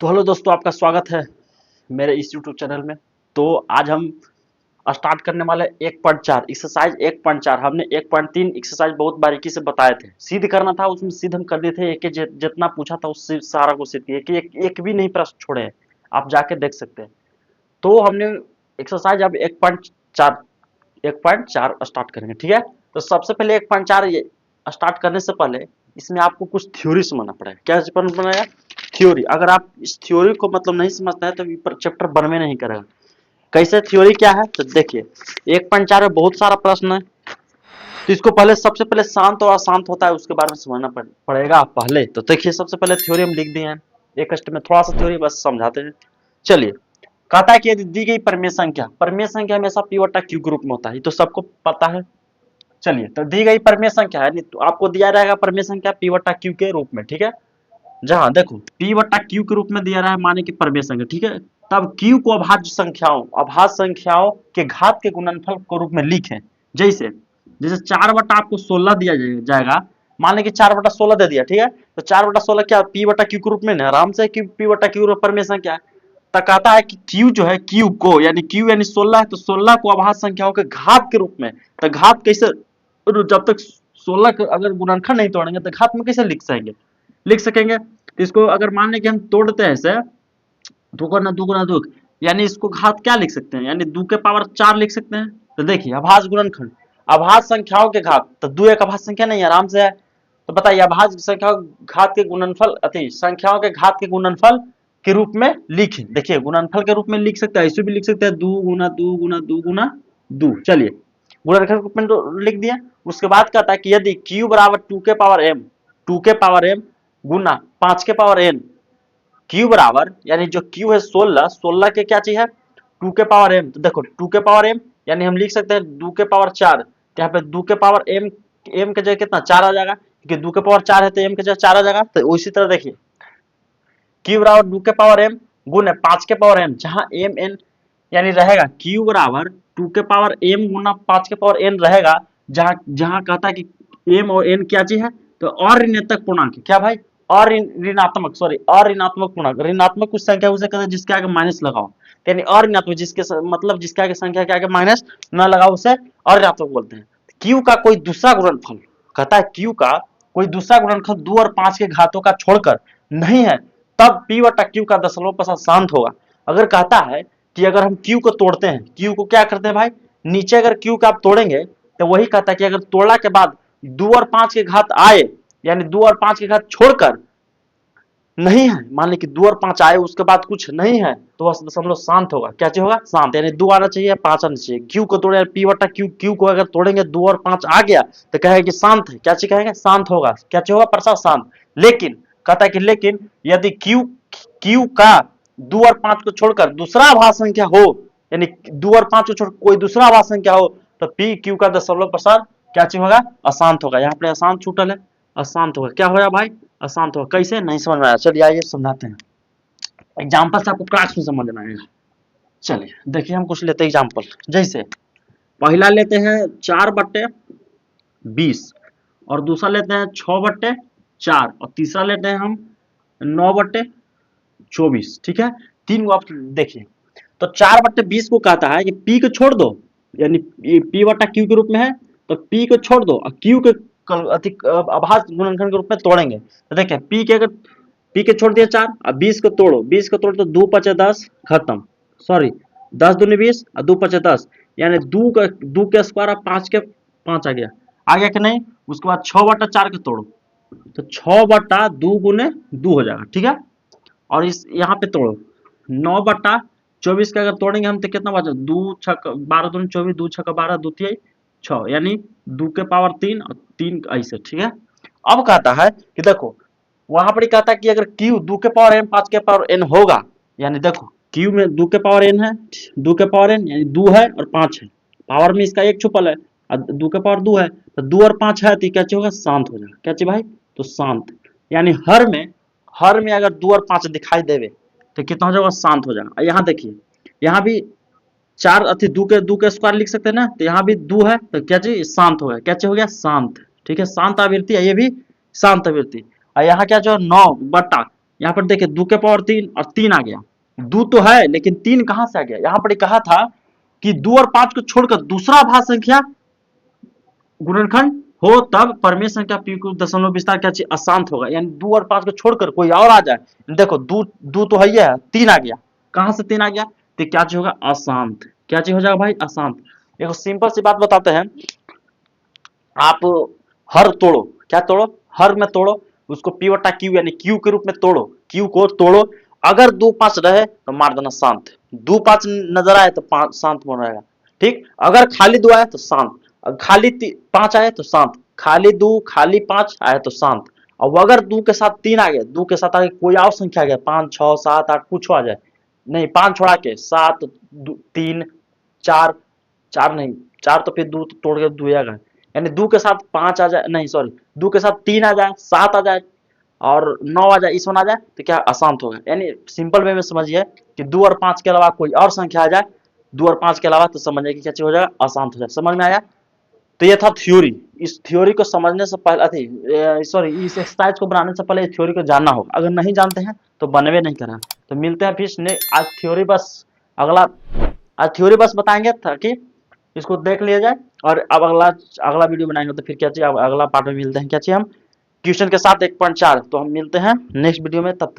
तो हेलो दोस्तों, आपका स्वागत है मेरे इस यूट्यूब चैनल में। तो आज हम स्टार्ट करने वाले 1.4 एक्सरसाइज 1.4। हमने 1.3 एक्सरसाइज बहुत बारीकी से बताए थे। सिद्ध करना था, उसमें सिद्ध हम कर दिए थे। एक जितना पूछा था उससे सारा को सिद्ध किए कि एक भी नहीं प्रश्न छोड़े हैं। आप जाके देख सकते हैं। तो हमने एक्सरसाइज अब 1.4 स्टार्ट करेंगे, ठीक है। तो सबसे पहले 1.4 ये स्टार्ट करने से पहले इसमें आपको कुछ थ्योरी समझना पड़ेगा। क्या समझना पड़ेगा? थ्योरी। अगर आप इस थ्योरी को मतलब नहीं समझते हैं तो चैप्टर बनवे नहीं करेगा। कैसे थ्योरी क्या है तो देखिए, 1.4 में बहुत सारा प्रश्न है। तो इसको पहले सबसे पहले शांत और अशांत होता है उसके बारे में समझना पड़ेगा पहले। तो देखिए, सबसे पहले थ्योरी हम लिख दिए हैं। एक कष्ट में थोड़ा सा थ्योरी बस समझाते हैं। चलिए, कहता है कि यदि दी गई परमेय संख्या हमेशा पी बटा क्यू ग्रुप में होता है। ये तो सबको पता है। चलिए, तो दी गई परमेय संख्या है, तो आपको दिया रहेगा परमेय संख्या पी बटा क्यू के रूप में, ठीक है। जहां देखो पी बटा क्यू के रूप में दिया रहा है, माने कि परमेय संख्या, ठीक है। तब क्यू को अभाज्य संख्याओं के घात के गुणनफल के रूप में लिखें। जैसे जैसे 4 बटा आपको 16 दिया जाएगा। मान लें कि 4/16 दे दिया, ठीक है। तो 4/16 क्या पी बटा क्यू के रूप में, आराम से पी बटा क्यू परमेय संख्या है। तो कहता है कि क्यू जो है, क्यू को यानी क्यू यानी 16 है, तो 16 को अभाज्य संख्याओं के घात के रूप में। तो घात कैसे, जब तक 16 का अगर गुणनखंड नहीं तोड़ेंगे तो घात में कैसे लिख सकेंगे। तो इसको अगर मान लें कि हम तोड़ते हैं ऐसे, दो गुना दो, यानी इसको घात क्या लिख सकते हैं, यानी 2 के पावर 4 लिख सकते हैं। तो देखिए, अभाज्य गुणनखंड, अभाज्य संख्याओं के घात, तो 2 एक अभाज्य संख्या नहीं, आराम से है। तो बताइए, अभाज्य संख्याओं के घात के गुणनफल अति संख्याओं के घात के गुणनफल के रूप में लिखें। देखिए, गुणनफल के रूप में लिख सकते हैं, ऐसे भी लिख सकते हैं, 2 चलिए, गुणनखंड के रूप में तो लिख दिया। उसके बाद कहता है कि यदि q बराबर 2 के पावर m गुना 5 के पावर n, q बराबर यानी जो q है 16 के क्या चीज है 2 के पावर m। तो देखो 2 के पावर m यानी हम लिख सकते हैं 2 के पावर 4। तो यहाँ पे 2 के पावर m के जगह कितना 4 आ जाएगा, क्योंकि 2 के पावर 4 है तो m के जगह 4 आ जाएगा। तो उसी तरह देखिए, q बराबर 2 के पावर m गुना 5 के पावर n, जहां m n यानी रहेगा q बराबर 2 के पावर m गुना 5 के पावर n रहेगा। जहां जहां कहता है कि m और n क्या चीज है, तो अऋणात्मक पूर्णांक। क्या भाई? अऋणात्मक पूर्णांक। ऋणात्मक कुछ संख्या उसे कहते हैं जिसके आगे माइनस लगाओ, यानी अऋणात्मक मतलब जिसके आगे संख्या के आगे माइनस न लगाओ उसे अऋणात्मक बोलते हैं। q का कोई दूसरा गुणनफल, कहता है q का कोई दूसरा गुणनफल 2 और 5 के घातों का छोड़कर नहीं है, तब p बटा q का दशमलव प्रसाद शांत होगा। अगर कहता है कि अगर हम q को तोड़ते हैं, q को क्या करते हैं भाई, नीचे अगर q का आप तोड़ेंगे तो वही कहता है कि अगर तोड़ने के बाद 2 और 5 के घात आए, यानी 2 और 5 के घात छोड़कर नहीं है, मान ली कि 2 और 5 आए उसके बाद कुछ नहीं है, तो वह दशमलव शांत होगा। क्या चीज होगा? शांत। यानी 2 आना चाहिए, 5 आना चाहिए। क्यू को तोड़े पी बटा क्यू, क्यू को अगर तोड़ेंगे 2 और 5 आ गया तो कहेंगे कि शांत है। क्या चीज कहेंगे? शांत होगा। क्या चीज होगा? प्रसाद शांत। लेकिन कहता है कि लेकिन यदि क्यू क्यू का 2 और 5 को छोड़कर दूसरा आभाज्य संख्या हो, यानी 2 और 5 को छोड़ कोई दूसरा आभाज्य संख्या हो, तो पी क्यू का दशमलव प्रसाद क्या चीज होगा? अशांत होगा। यहाँ पे अशांत छूटल है, अशांत होगा। क्या होगा भाई? अशांत होगा। कैसे? नहीं समझ में आया, चलिए आइए समझाते हैं। एग्जाम्पल से आपको क्लास में समझ में आएगा। चलिए देखिए, हम कुछ लेते हैं एग्जाम्पल। जैसे पहला लेते हैं 4/20, और दूसरा लेते हैं 6/4, और तीसरा लेते हैं हम 9/24, ठीक है। तीन को आप देखिए। तो 4/20 को कहता है कि पी को छोड़ दो, यानी पी बटा क्यू के रूप में है, तो पी को छोड़ दो और क्यू के अभाज्य गुणनखंड के रूप में तोड़ेंगे। तो देखिए, पी के छोड़ दिया 4, और 20 को तोड़ो, 20 को तोड़ो तो 2 5 10 खत्म। सॉरी, 10 दूनी 20 और 2 5 10, यानी 2 के स्क्वायर और 5 के 5 आ गया कि नहीं। उसके बाद 6/4 के तोड़ो, तो 6/2 गुने 2 हो जाएगा, ठीक है। और इस यहाँ पे तोड़ो 9/24 का अगर तोड़ेंगे हम तो कितना बचा, 2 छक 12 दूनी 24, 2 छक 12, 2 तिहाई 6, यानी 2 के पावर 3 और 3 ऐसे, ठीक है। अब कहता है कि देखो, वहां पर कहता है कि अगर q 2 के पावर n 5 के पावर n होगा, यानी देखो q में 2 के पावर n है, 2 के पावर n यानी 2 है और 5 है, पावर में इसका एक छुपल है, और 2 के पावर 2 है, तो 2 और 5 है, तो क्या चाहिए होगा? शांत हो जाएगा। क्या चाहिए भाई? तो शांत। यानी हर में अगर 2 और 5 दिखाई देवे तो कितना हो जाएगा? शांत हो जाएगा। यहाँ देखिए, यहाँ भी 4 अति 2 के स्क्वायर लिख सकते हैं ना, तो यहाँ भी 2 है, तो क्या चाहिए? शांत हो गया। क्या चाहिए? हो गया? शांत। ठीक है, शांत आवृत्ति है, ये भी शांत आवृत्ति। और यहाँ क्या जो 9 बटा यहाँ पर देखिए 2 के पावर 3 और 3 आ गया। 2 तो है लेकिन 3 कहां से आ गया? यहाँ पर कहा था कि 2 और 5 को छोड़कर दूसरा भाज्य संख्या गुणनखंड हो तब परिमेय संख्या p को दशमलव विस्तार क्या चाहिए? अशांत होगा। यानी 2 और 5 को छोड़कर कोई और आ जाए। देखो 2 तो है ही है, 3 आ गया। कहां से 3 आ गया? तो क्या चीज होगा? अशांत। क्या चीज हो जाएगा भाई? अशांत। एक सिंपल सी बात बताते हैं, आप हर तोड़ो। क्या तोड़ो? हर में तोड़ो, उसको p बटा q यानी q के रूप में तोड़ो। q को तोड़ो, अगर 2 5 रहे तो मार देना शांत। 2 5 नजर आए तो शांत बन रहेगा। ठीक, अगर खाली 2 आए तो शांत, खाली 5 आए तो शांत, खाली 2 खाली 5 आए तो शांत। अब अगर 2 के साथ 3 आ गया, 2 के साथ आगे कोई और संख्या आ गया, 5 6 7 8 कुछ आ जाए, नहीं 5 छोड़ा के 7 3 4, 4 नहीं, 4 तो फिर 2 तोड़ के 2 आ गए, यानी 2 के साथ 5 आ जाए, नहीं सॉरी 2 के साथ 3 आ जाए, 7 आ जाए और 9 आ जाए, इसमें आ जाए तो क्या? अशांत होगा। यानी सिंपल वे में समझिए कि 2 और 5 के अलावा कोई और संख्या आ जाए, 2 और 5 के अलावा, तो समझिए कि क्या चीज हो जाएगा? अशांत हो जाए। समझ में आया? तो ये था थ्योरी। इस थ्योरी को समझने से पहले, सॉरी, इस एक्सरसाइज को बनाने से पहले थ्योरी को जानना होगा। अगर नहीं जानते हैं तो बनवे नहीं करा। तो मिलते हैं फिर आज थ्योरी बस अगला, आज थ्योरी बस बताएंगे ताकि इसको देख लिया जाए। और अब अगला अगला वीडियो बनाएंगे तो फिर क्या चाहिए? अगला पार्ट में मिलते हैं। क्या चाहिए? हम क्वेश्चन के साथ 1.4। तो हम मिलते हैं नेक्स्ट वीडियो में, तब तक